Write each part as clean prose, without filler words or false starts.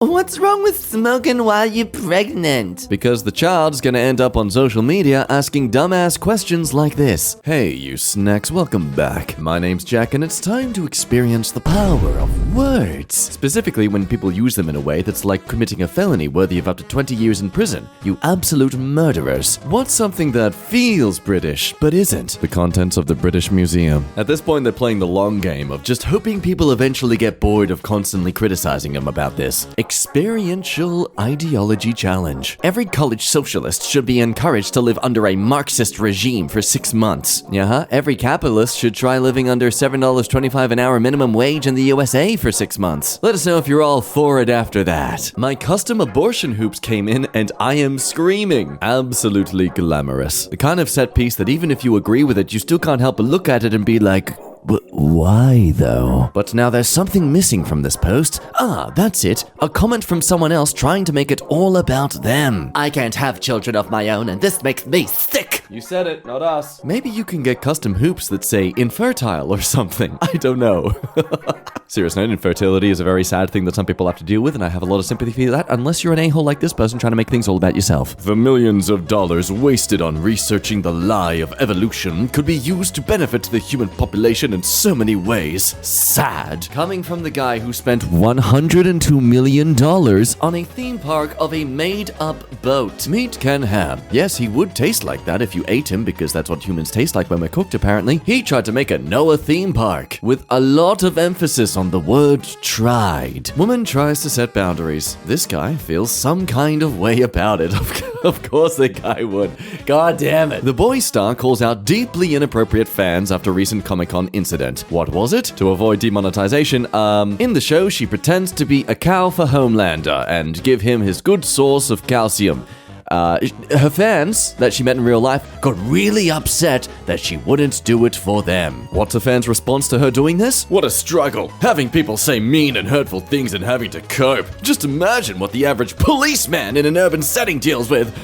What's wrong with smoking while you're pregnant? Because the child's gonna end up on social media asking dumbass questions like this. Hey, you snacks, welcome back. My name's Jack, and it's time to experience the power of words. Specifically when people use them in a way that's like committing a felony worthy of up to 20 years in prison. You absolute murderers. What's something that feels British, but isn't? The contents of the British Museum. At this point, they're playing the long game of just hoping people eventually get bored of constantly criticizing them about this. Experiential Ideology Challenge. Every college socialist should be encouraged to live under a Marxist regime for 6 months. Every capitalist should try living under $7.25 an hour minimum wage in the USA for 6 months. Let us know if you're all for it after that. My custom abortion hoops came in and I am screaming. Absolutely glamorous. The kind of set piece that even if you agree with it, you still can't help but look at it and be like, why though? But now there's something missing from this post. That's it. A comment from someone else trying to make it all about them. I can't have children of my own and this makes me sick. You said it, not us. Maybe you can get custom hoops that say infertile or something. I don't know. Serious note, infertility is a very sad thing that some people have to deal with, and I have a lot of sympathy for that, unless you're an a-hole like this person trying to make things all about yourself. The millions of dollars wasted on researching the lie of evolution could be used to benefit the human population in so many ways. Sad. Coming from the guy who spent $102 million on a theme park of a made-up boat. Meet Ken Ham. Yes, he would taste like that if you ate him, because that's what humans taste like when we're cooked, apparently. He tried to make a Noah theme park, with a lot of emphasis on the word tried. Woman tries to set boundaries. This guy feels some kind of way about it. Of course the guy would. God damn it. The boy star calls out deeply inappropriate fans after recent Comic-Con incident. What was it? To avoid demonetization, in the show she pretends to be a cow for Homelander and give him his good source of calcium. Her fans that she met in real life got really upset that she wouldn't do it for them. What's her fans' response to her doing this? What a struggle. Having people say mean and hurtful things and having to cope. Just imagine what the average policeman in an urban setting deals with.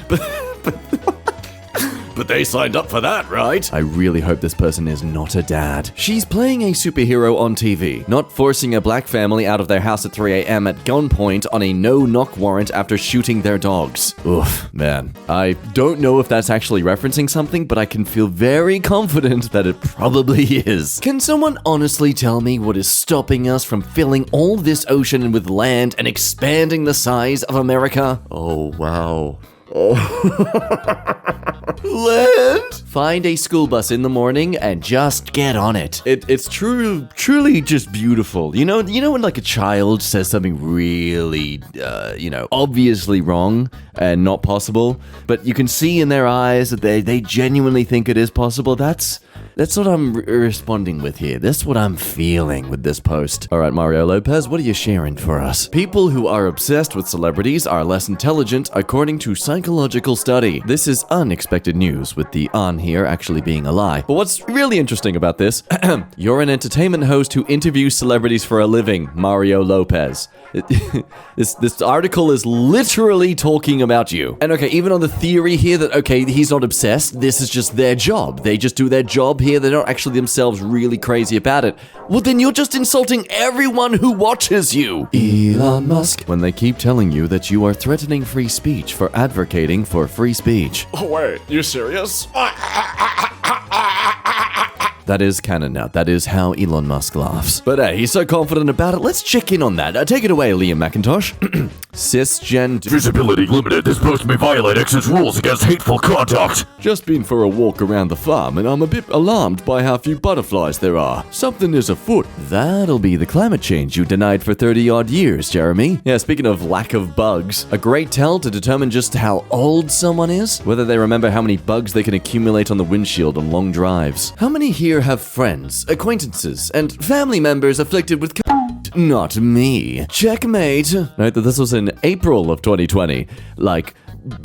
But they signed up for that, right? I really hope this person is not a dad. She's playing a superhero on TV, not forcing a black family out of their house at 3 a.m. at gunpoint on a no-knock warrant after shooting their dogs. Oof, man. I don't know if that's actually referencing something, but I can feel very confident that it probably is. Can someone honestly tell me what is stopping us from filling all this ocean with land and expanding the size of America? Oh, wow. Land? Find a school bus in the morning and just get on it. It's truly just beautiful. You know when like a child says something really, obviously wrong and not possible, but you can see in their eyes that they genuinely think it is possible. That's what I'm responding with here. That's what I'm feeling with this post. All right, Mario Lopez, what are you sharing for us? People who are obsessed with celebrities are less intelligent, according to psychological study. This is unexpected news, with the "on" here actually being a lie. But what's really interesting about this, you're an entertainment host who interviews celebrities for a living, Mario Lopez. This article is literally talking about you. And okay, even on the theory here that, okay, he's not obsessed, this is just their job. They just do their job here. They're not actually themselves really crazy about it. Well, then you're just insulting everyone who watches you. Elon Musk. When they keep telling you that you are threatening free speech for advocating for free speech. Oh, wait, you serious? That is canon now. That is how Elon Musk laughs. But hey, he's so confident about it. Let's check in on that. Take it away, Liam McIntosh. Cisgen... Visibility limited. This post may violate X's rules against hateful conduct. Just been for a walk around the farm, and I'm a bit alarmed by how few butterflies there are. Something is afoot. That'll be the climate change you denied for 30-odd years, Jeremy. Yeah, speaking of lack of bugs, a great tell to determine just how old someone is, whether they remember how many bugs they can accumulate on the windshield on long drives. How many here have friends, acquaintances, and family members afflicted with Not me. Checkmate. Note that this was in April of 2020. Like,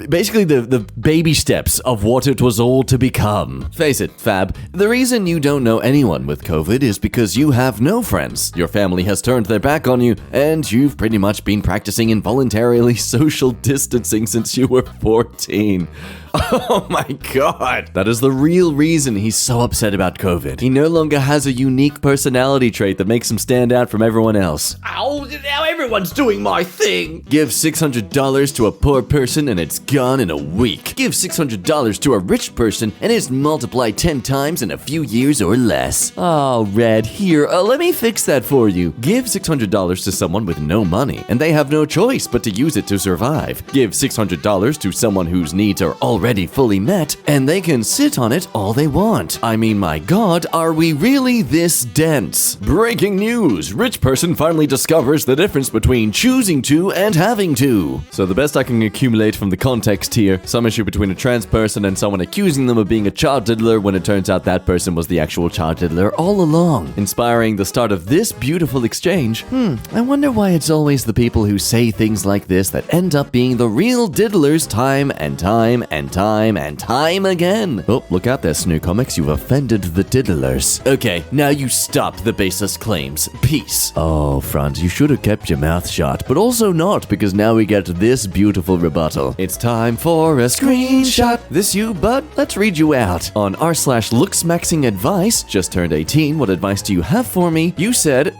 basically the baby steps of what it was all to become. Face it, Fab, the reason you don't know anyone with COVID is because you have no friends. Your family has turned their back on you, and you've pretty much been practicing involuntarily social distancing since you were 14. Oh my god. That is the real reason he's so upset about COVID. He no longer has a unique personality trait that makes him stand out from everyone else. Ow, now everyone's doing my thing. Give $600 to a poor person and it's gone in a week. Give $600 to a rich person and it's multiplied 10 times in a few years or less. Oh, Red, here, let me fix that for you. Give $600 to someone with no money and they have no choice but to use it to survive. Give $600 to someone whose needs are already fully met and they can sit on it all they want. I mean, my god, are we really this dense? Breaking news! Rich person finally discovers the difference between choosing to and having to. So the best I can accumulate from the context here, some issue between a trans person and someone accusing them of being a child diddler when it turns out that person was the actual child diddler all along. Inspiring the start of this beautiful exchange. I wonder why it's always the people who say things like this that end up being the real diddlers time and time and time and time again. Oh, look out there, Snoo Comics, you've offended the diddlers. Okay, now you stop the baseless claims. Peace. Oh, Franz, you should have kept your mouth shut, but also not, because now we get this beautiful rebuttal. It's time for a screenshot. This you, bud? Let's read you out. On r/looksmaxing advice, just turned 18, what advice do you have for me? You said,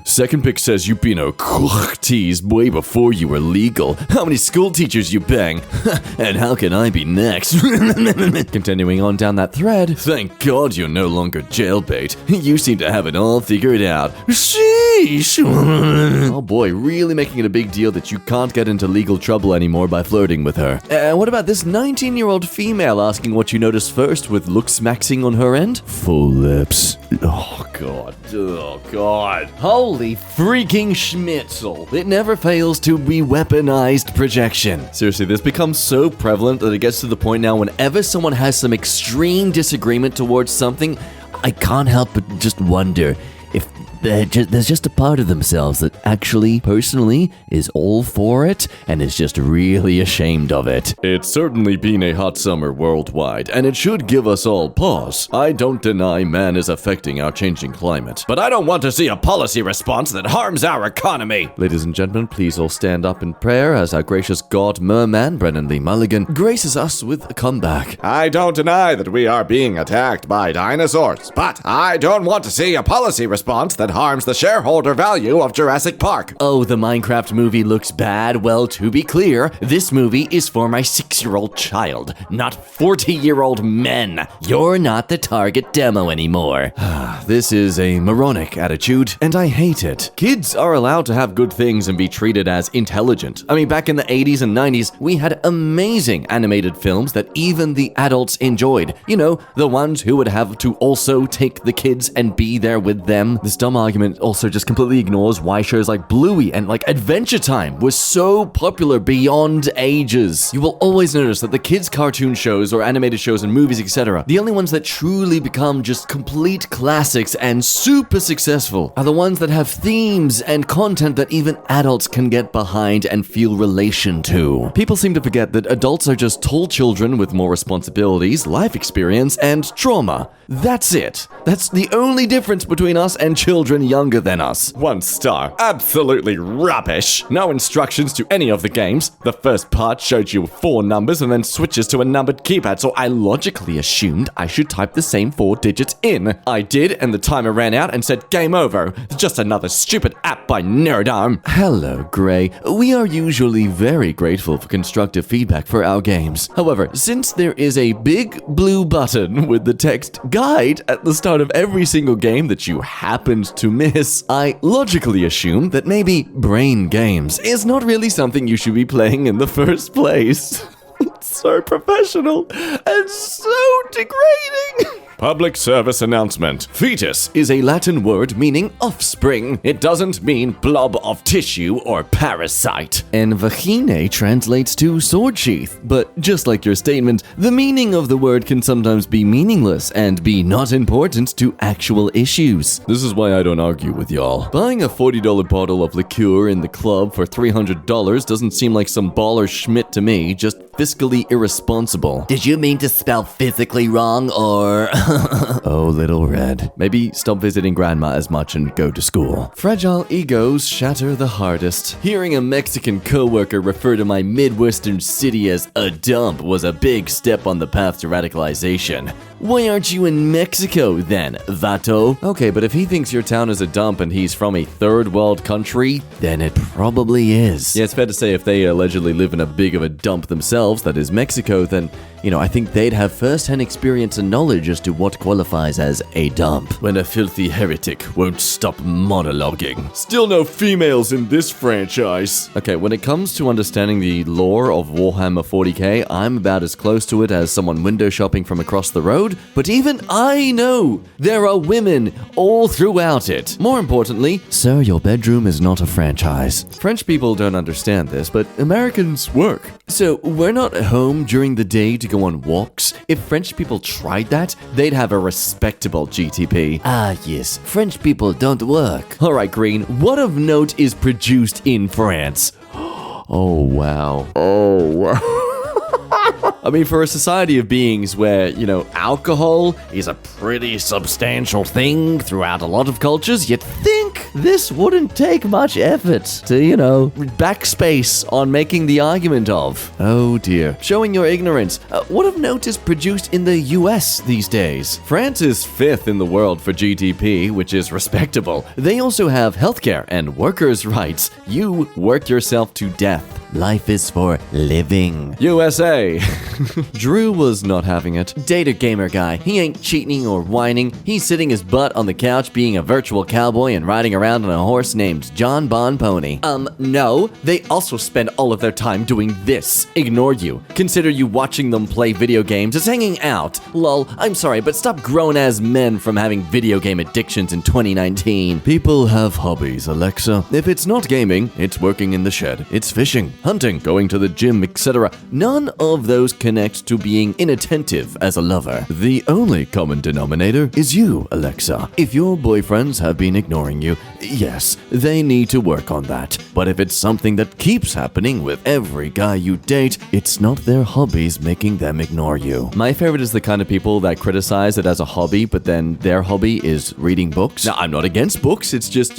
second pic says you've been a teased way before you were legal. How many school teachers you bang? And how can I be next? Continuing on down that thread, thank God you're no longer jailbait. You seem to have it all figured out. Sheesh. Oh boy, really making it a big deal that you can't get into legal trouble anymore by flirting with her. What about this 19-year-old female asking what you noticed first with looksmaxing on her end? Full lips. Oh god. Oh god. Holy freaking schmitzel. It never fails to be weaponized projection. Seriously, this becomes so prevalent that it gets to the point now whenever someone has some extreme disagreement towards something, I can't help but just wonder if there's just a part of themselves that actually, personally, is all for it and is just really ashamed of it. It's certainly been a hot summer worldwide, and it should give us all pause. I don't deny man is affecting our changing climate, but I don't want to see a policy response that harms our economy. Ladies and gentlemen, please all stand up in prayer as our gracious God merman, Brennan Lee Mulligan, graces us with a comeback. I don't deny that we are being attacked by dinosaurs, but I don't want to see a policy response that harms the shareholder value of Jurassic Park. Oh, the Minecraft movie looks bad? Well, to be clear, this movie is for my 6-year-old child, not 40-year-old men. You're not the target demo anymore. This is a moronic attitude, and I hate it. Kids are allowed to have good things and be treated as intelligent. I mean, back in the 80s and 90s, we had amazing animated films that even the adults enjoyed. You know, the ones who would have to also take the kids and be there with them. This dumb argument also just completely ignores why shows like Bluey and like Adventure Time was so popular beyond ages. You will always notice that the kids' cartoon shows or animated shows and movies, etc., the only ones that truly become just complete classics and super successful are the ones that have themes and content that even adults can get behind and feel relation to. People seem to forget that adults are just tall children with more responsibilities, life experience, and trauma. That's it. That's the only difference between us and children younger than us. 1 star. Absolutely rubbish. No instructions to any of the games. The first part showed you 4 numbers and then switches to a numbered keypad, so I logically assumed I should type the same 4 digits in. I did, and the timer ran out and said game over. Just another stupid app by Nerdarm. Hello, Gray. We are usually very grateful for constructive feedback for our games. However, since there is a big blue button with the text guide at the start of every single game that you happened to miss, I logically assume that maybe Brain Games is not really something you should be playing in the first place. So professional and so degrading. Public service announcement. Fetus is a Latin word meaning offspring. It doesn't mean blob of tissue or parasite. And vagina translates to sword sheath. But just like your statement, the meaning of the word can sometimes be meaningless and be not important to actual issues. This is why I don't argue with y'all. Buying a $40 bottle of liqueur in the club for $300 doesn't seem like some baller schmidt to me. Just fiscally irresponsible. Did you mean to spell physically wrong or... Oh, little red. Maybe stop visiting grandma as much and go to school. Fragile egos shatter the hardest. Hearing a Mexican coworker refer to my Midwestern city as a dump was a big step on the path to radicalization. Why aren't you in Mexico then, vato? Okay, but if he thinks your town is a dump and he's from a third world country, then it probably is. Yeah, it's fair to say if they allegedly live in a big of a dump themselves, that is Mexico, then, I think they'd have first-hand experience and knowledge as to what qualifies as a dump. When a filthy heretic won't stop monologuing. Still no females in this franchise. Okay, when it comes to understanding the lore of Warhammer 40k, I'm about as close to it as someone window shopping from across the road, but even I know there are women all throughout it. More importantly, sir, your bedroom is not a franchise. French people don't understand this, but Americans work. So we're not home during the day to go on walks. If French people tried that, they'd have a respectable GTP. Ah, yes. French people don't work. All right, Green, what of note is produced in France? Oh, wow. Oh, wow. I mean, for a society of beings where, alcohol is a pretty substantial thing throughout a lot of cultures, you'd think this wouldn't take much effort to, backspace on making the argument of. Oh dear. Showing your ignorance, what of note is produced in the US these days? France is 5th in the world for GDP, which is respectable. They also have healthcare and workers' rights. You work yourself to death. Life is for living. USA. Drew was not having it. Data gamer guy. He ain't cheating or whining. He's sitting his butt on the couch being a virtual cowboy and riding around on a horse named John Bon Pony. No. They also spend all of their time doing this. Ignore you. Consider you watching them play video games as hanging out. Lol, I'm sorry, but stop grown-ass men from having video game addictions in 2019. People have hobbies, Alexa. If it's not gaming, it's working in the shed. It's fishing, hunting, going to the gym, etc. None of those connect to being inattentive as a lover. The only common denominator is you, Alexa. If your boyfriends have been ignoring you, yes, they need to work on that. But if it's something that keeps happening with every guy you date, it's not their hobbies making them ignore you. My favorite is the kind of people that criticize it as a hobby, but then their hobby is reading books. Now, I'm not against books, it's just,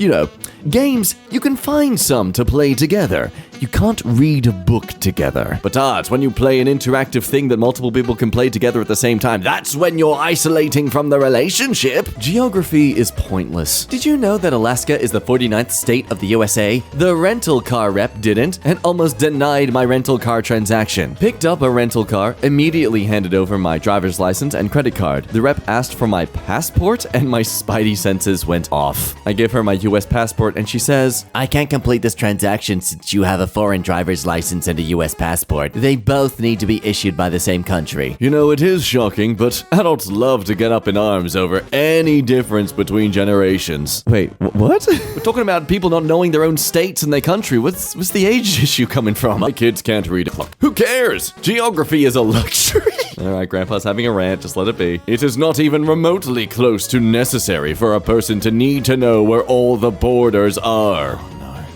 games, you can find some to play together. You can't read a book together. But it's when you play an interactive thing that multiple people can play together at the same time. That's when you're isolating from the relationship. Geography is pointless. Did you know that Alaska is the 49th state of the USA? The rental car rep didn't and almost denied my rental car transaction. Picked up a rental car, immediately handed over my driver's license and credit card. The rep asked for my passport and my spidey senses went off. I gave her my US passport and she says, I can't complete this transaction since you have a foreign driver's license and a US passport. They both need to be issued by the same country. It is shocking, but adults love to get up in arms over any difference between generations. Wait, what? We're talking about people not knowing their own states and their country. What's the age issue coming from? My kids can't read a clock. Who cares? Geography is a luxury. Alright, Grandpa's having a rant, just let it be. It is not even remotely close to necessary for a person to need to know where all the borders are.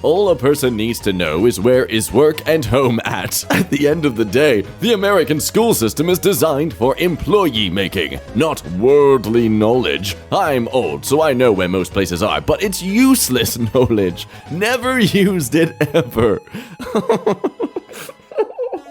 All a person needs to know is where is work and home at. At the end of the day, the American school system is designed for employee making, not worldly knowledge. I'm old, so I know where most places are, but it's useless knowledge. Never used it ever.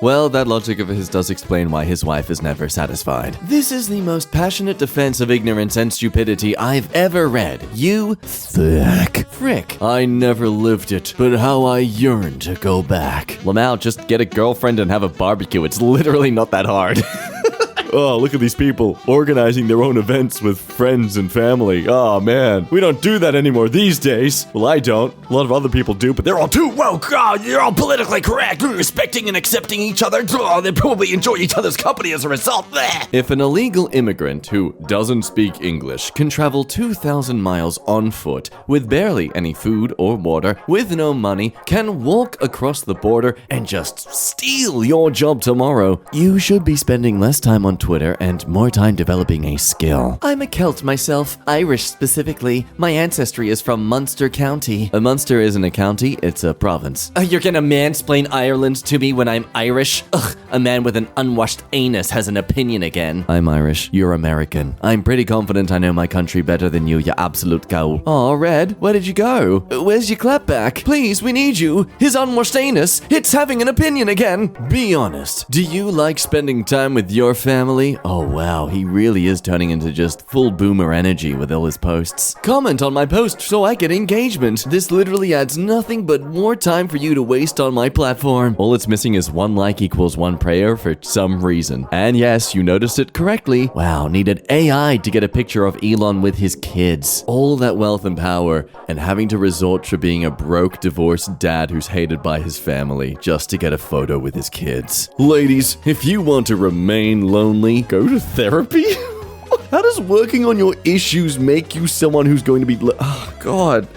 Well, that logic of his does explain why his wife is never satisfied. This is the most passionate defense of ignorance and stupidity I've ever read. You thick. Frick. I never lived it, but how I yearn to go back. Lamau, just get a girlfriend and have a barbecue. It's literally not that hard. Oh, look at these people organizing their own events with friends and family. Oh, man. We don't do that anymore these days. Well, I don't. A lot of other people do, but they're all too woke. Oh, you're all politically correct. You're respecting and accepting each other. Oh, they probably enjoy each other's company as a result. Blech. If an illegal immigrant who doesn't speak English can travel 2,000 miles on foot with barely any food or water, with no money, can walk across the border and just steal your job tomorrow, you should be spending less time on Twitter and more time developing a skill. I'm a Celt myself, Irish specifically. My ancestry is from Munster County. Munster isn't a county, it's a province. You're gonna mansplain Ireland to me when I'm Irish? Ugh, a man with an unwashed anus has an opinion again. I'm Irish, you're American. I'm pretty confident I know my country better than you absolute cow. Aw, Red, where did you go? Where's your clapback? Please, we need you. His unwashed anus, it's having an opinion again. Be honest, do you like spending time with your family? Oh wow, he really is turning into just full boomer energy with all his posts. Comment on my post so I get engagement. This literally adds nothing but more time for you to waste on my platform. All it's missing is 1 like equals 1 prayer for some reason. And yes, you noticed it correctly. Wow, needed AI to get a picture of Elon with his kids. All that wealth and power, and having to resort to being a broke, divorced dad who's hated by his family just to get a photo with his kids. Ladies, if you want to remain lonely, go to therapy? How does working on your issues make you someone who's going to be... Oh, God.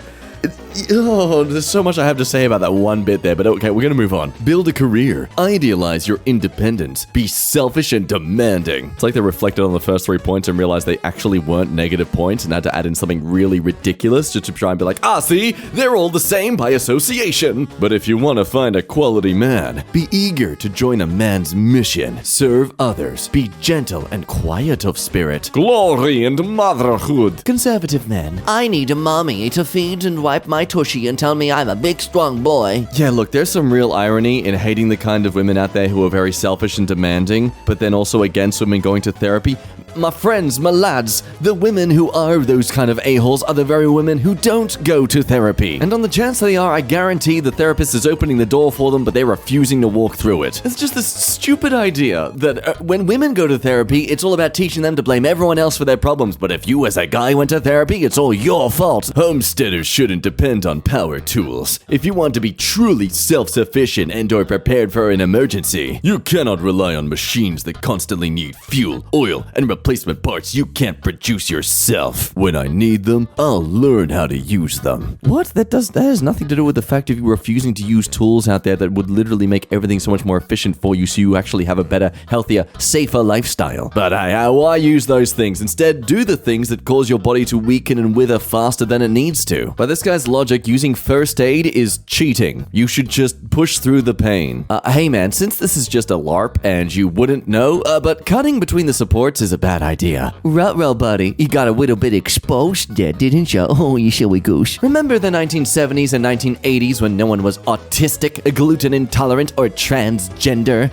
There's so much I have to say about that one bit there, but okay, we're gonna move on. Build a career. Idealize your independence. Be selfish and demanding. It's like they reflected on the first 3 points and realized they actually weren't negative points and had to add in something really ridiculous just to try and be like, see, they're all the same by association. But if you want to find a quality man, be eager to join a man's mission. Serve others. Be gentle and quiet of spirit. Glory and motherhood. Conservative men. I need a mommy to feed and wipe my tushy and tell me I'm a big strong boy. Yeah, look, there's some real irony in hating the kind of women out there who are very selfish and demanding, but then also against women going to therapy. My friends, my lads, the women who are those kind of a-holes are the very women who don't go to therapy. And on the chance they are, I guarantee the therapist is opening the door for them, but they're refusing to walk through it. It's just this stupid idea that when women go to therapy, it's all about teaching them to blame everyone else for their problems, but if you as a guy went to therapy, it's all your fault. Homesteaders shouldn't depend on power tools. If you want to be truly self-sufficient and or prepared for an emergency, you cannot rely on machines that constantly need fuel, oil, and replacement parts you can't produce yourself. When I need them, I'll learn how to use them. What? That has nothing to do with the fact of you refusing to use tools out there that would literally make everything so much more efficient for you so you actually have a better, healthier, safer lifestyle. But why use those things? Instead, do the things that cause your body to weaken and wither faster than it needs to. By this guy's logic, using first aid is cheating. You should just push through the pain. Hey man, since this is just a LARP and you wouldn't know, but cutting between the supports is a bad idea. Ruh-roh, buddy. You got a little bit exposed there, didn't you? Oh, you silly goose. Remember the 1970s and 1980s when no one was autistic, gluten intolerant, or transgender?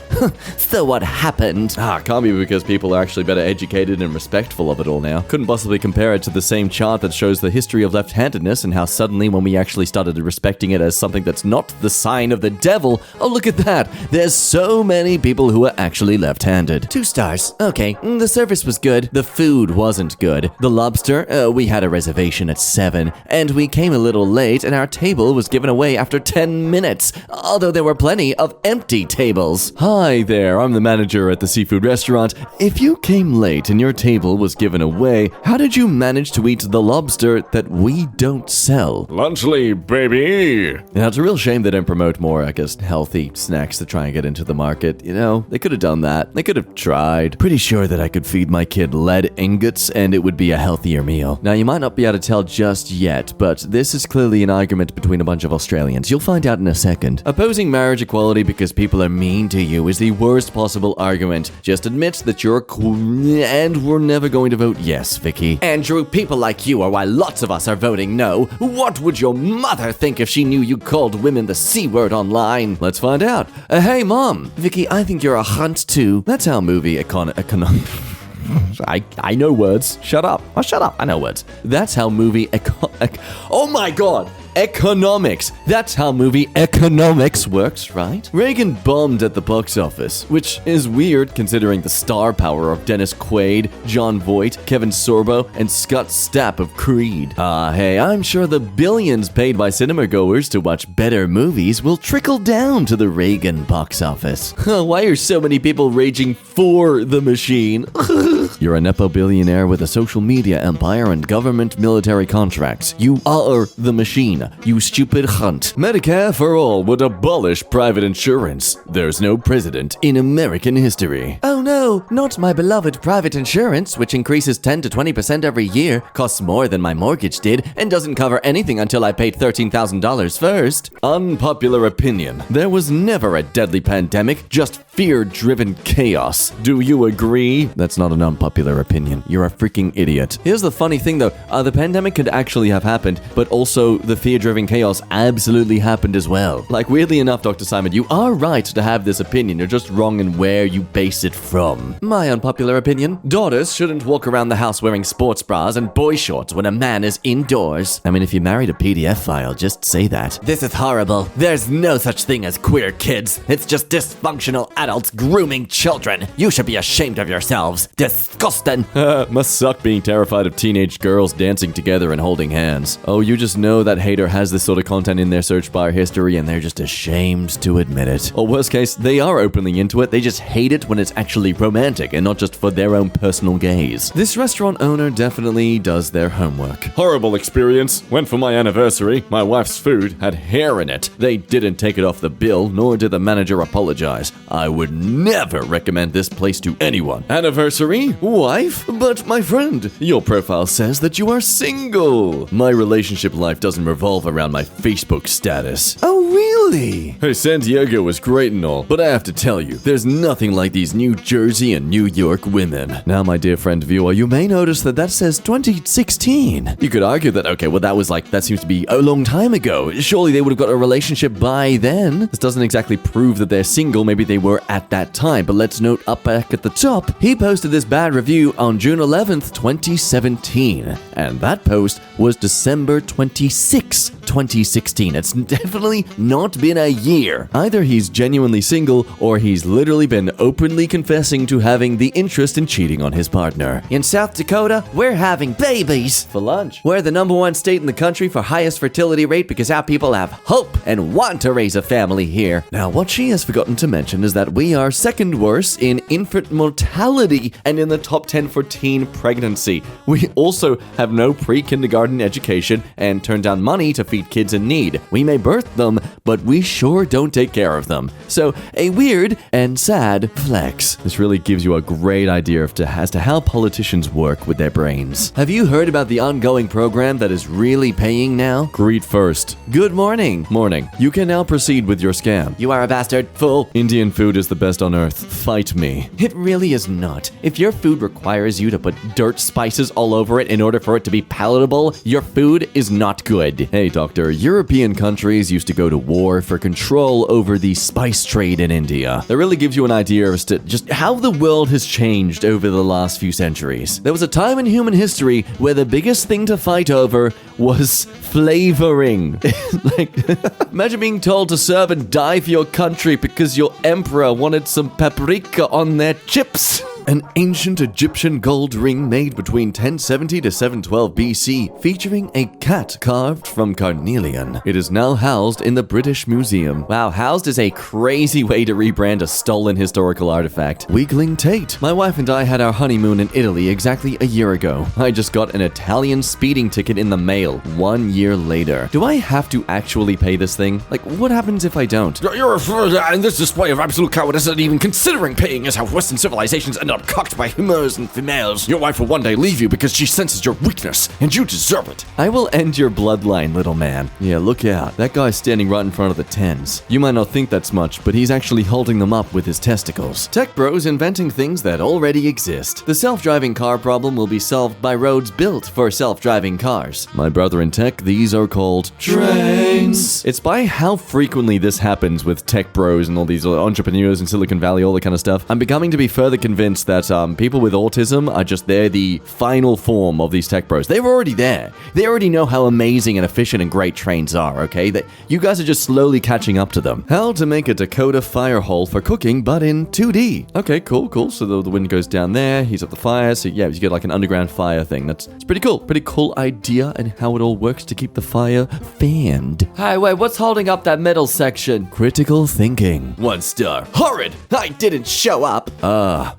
So what happened? Can't be because people are actually better educated and respectful of it all now. Couldn't possibly compare it to the same chart that shows the history of left-handedness and how suddenly when we actually started respecting it as something that's not the sign of the devil, oh look at that, there's so many people who are actually left-handed. 2 stars. Okay, the service was good. The food wasn't good. The lobster, we had a reservation at 7, and we came a little late, and our table was given away after 10 minutes, although there were plenty of empty tables. Hi there, I'm the manager at the seafood restaurant. If you came late and your table was given away, how did you manage to eat the lobster that we don't sell? Lunchly, baby! Now, it's a real shame they don't promote more, I guess, healthy snacks to try and get into the market. You know, they could have done that. They could have tried. Pretty sure that I could feed my kid lead ingots and it would be a healthier meal. Now, you might not be able to tell just yet, but this is clearly an argument between a bunch of Australians. You'll find out in a second. Opposing marriage equality because people are mean to you is the worst possible argument. Just admit that you're cool and we're never going to vote yes, Vicky. Andrew, people like you are why lots of us are voting no. What would your mother think if she knew you called women the C-word online? Let's find out. Hey, Mom. Vicky, I think you're a hunt too. That's how movie I know words. Shut up. Oh, shut up. I know words. That's how movie oh my god. Economics. That's how movie economics works, right? Reagan bombed at the box office, which is weird considering the star power of Dennis Quaid, Jon Voight, Kevin Sorbo, and Scott Stapp of Creed. Hey, I'm sure the billions paid by cinema goers to watch better movies will trickle down to the Reagan box office. Why are so many people raging for the machine? You're a Nepo billionaire with a social media empire and government military contracts. You are the machine, you stupid hunt. Medicare for all would abolish private insurance. There's no president in American history. Oh no, not my beloved private insurance, which increases 10 to 20% every year, costs more than my mortgage did, and doesn't cover anything until I paid $13,000 first. Unpopular opinion. There was never a deadly pandemic, just fear-driven chaos. Do you agree? That's not an unpopular opinion. You're a freaking idiot. Here's the funny thing though, the pandemic could actually have happened, but also the fear-driven chaos absolutely happened as well. Like, weirdly enough, Dr. Simon, you are right to have this opinion, you're just wrong in where you base it from. My unpopular opinion? Daughters shouldn't walk around the house wearing sports bras and boy shorts when a man is indoors. I mean, if you married a PDF file, just say that. This is horrible. There's no such thing as queer kids. It's just dysfunctional adults grooming children. You should be ashamed of yourselves. Disgusting. Must suck being terrified of teenage girls dancing together and holding hands. Oh, you just know that hater has this sort of content in their search bar history and they're just ashamed to admit it. Or worst case, they are openly into it, they just hate it when it's actually romantic and not just for their own personal gaze. This restaurant owner definitely does their homework. Horrible experience. Went for my anniversary. My wife's food had hair in it. They didn't take it off the bill, nor did the manager apologize. I would never recommend this place to anyone. Anniversary? Wife? But my friend, your profile says that you are single. My relationship life doesn't revolve around my Facebook status. Oh, really? Hey, San Diego was great and all, but I have to tell you, there's nothing like these New Jersey and New York women. Now, my dear friend viewer, you may notice that says 2016. You could argue that, okay, well, that seems to be a long time ago. Surely they would have got a relationship by then. This doesn't exactly prove that they're single. Maybe they were at that time, but let's note up back at the top, he posted this bad review on June 11th, 2017, and that post was December 26, 2016. It's definitely not been a year. Either he's genuinely single, or he's literally been openly confessing to having the interest in cheating on his partner. In South Dakota, we're having babies for lunch. We're the #1 state in the country for highest fertility rate because our people have hope and want to raise a family here. Now, what she has forgotten to mention is that we are second worst in infant mortality and in the top 10 for teen pregnancy. We also have no pre-kindergarten education and turn down money to feed kids in need. We may birth them, but we sure don't take care of them. So, a weird and sad flex. This really gives you a great idea as to how politicians work with their brains. Have you heard about the ongoing program that is really paying now? Greet first. Good morning. Morning. You can now proceed with your scam. You are a bastard. Fool. Indian food is the best on earth. Fight me. It really is not. If your food requires you to put dirt spices all over it in order for it to be palatable, your food is not good. Hey, doctor, European countries used to go to war for control over the spice trade in India. That really gives you an idea of just how the world has changed over the last few centuries. There was a time in human history where the biggest thing to fight over was flavoring. Imagine being told to serve and die for your country because your emperor wanted some paprika on their chips. An ancient Egyptian gold ring made between 1070 to 712 BC, featuring a cat carved from carnelian. It is now housed in the British Museum. Wow, housed is a crazy way to rebrand a stolen historical artifact. Weakling Tate. My wife and I had our honeymoon in Italy exactly a year ago. I just got an Italian speeding ticket in the mail 1 year later. Do I have to actually pay this thing? Like, what happens if I don't? You're in this display of absolute cowardice and even considering paying is how Western civilizations end up cocked by humors and females. Your wife will one day leave you because she senses your weakness, and you deserve it. I will end your bloodline, little man. Yeah, look out. That guy's standing right in front of the 10s. You might not think that's much, but he's actually holding them up with his testicles. Tech bros inventing things that already exist. The self-driving car problem will be solved by roads built for self-driving cars. My brother in tech, these are called trains. It's by how frequently this happens with tech bros and all these entrepreneurs in Silicon Valley, all that kind of stuff. I'm becoming to be further convinced that people with autism are they're the final form of these tech bros. They're already there. They already know how amazing and efficient and great trains are, okay? That you guys are just slowly catching up to them. How to make a Dakota fire hole for cooking, but in 2D. Okay, cool. So the wind goes down there, heats up the fire, so yeah, you get like an underground fire thing. It's pretty cool. Pretty cool idea and how it all works to keep the fire fanned. Hey, wait, what's holding up that middle section? Critical thinking. 1 star. Horrid! I didn't show up.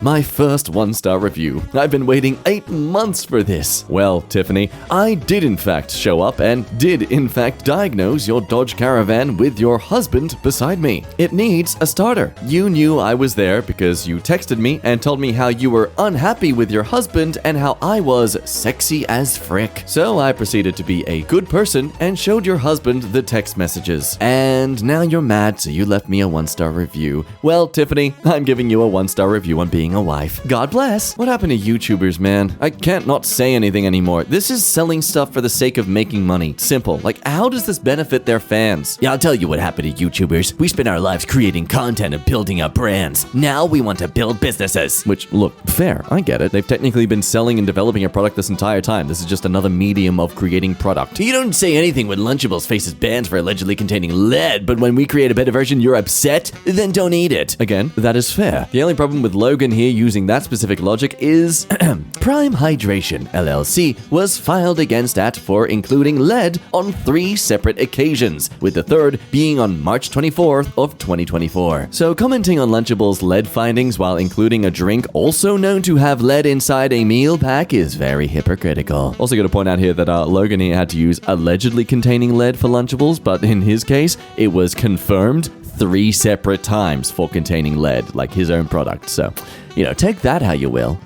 My first 1-star review. I've been waiting 8 months for this. Well, Tiffany, I did in fact show up and did in fact diagnose your Dodge Caravan with your husband beside me. It needs a starter. You knew I was there because you texted me and told me how you were unhappy with your husband and how I was sexy as frick. So I proceeded to be a good person and showed your husband the text messages. And now you're mad, so you left me a 1-star review. Well, Tiffany, I'm giving you a 1-star review on being a wife. God bless. What happened to YouTubers, man? I can't not say anything anymore. This is selling stuff for the sake of making money. Simple. Like, how does this benefit their fans? Yeah, I'll tell you what happened to YouTubers. We spend our lives creating content and building up brands. Now we want to build businesses. Which, look, fair, I get it. They've technically been selling and developing a product this entire time. This is just another medium of creating product. You don't say anything when Lunchables faces bans for allegedly containing lead, but when we create a better version, you're upset? Then don't eat it. Again, that is fair. The only problem with Logan here using that specific logic is Prime Hydration, LLC, was filed against AT for including lead on 3 separate occasions, with the third being on March 24th of 2024. So commenting on Lunchables' lead findings while including a drink also known to have lead inside a meal pack is very hypocritical. Also got to point out here that Logan here had to use allegedly containing lead for Lunchables, but in his case, it was confirmed 3 separate times for containing lead, like his own product. So, take that how you will.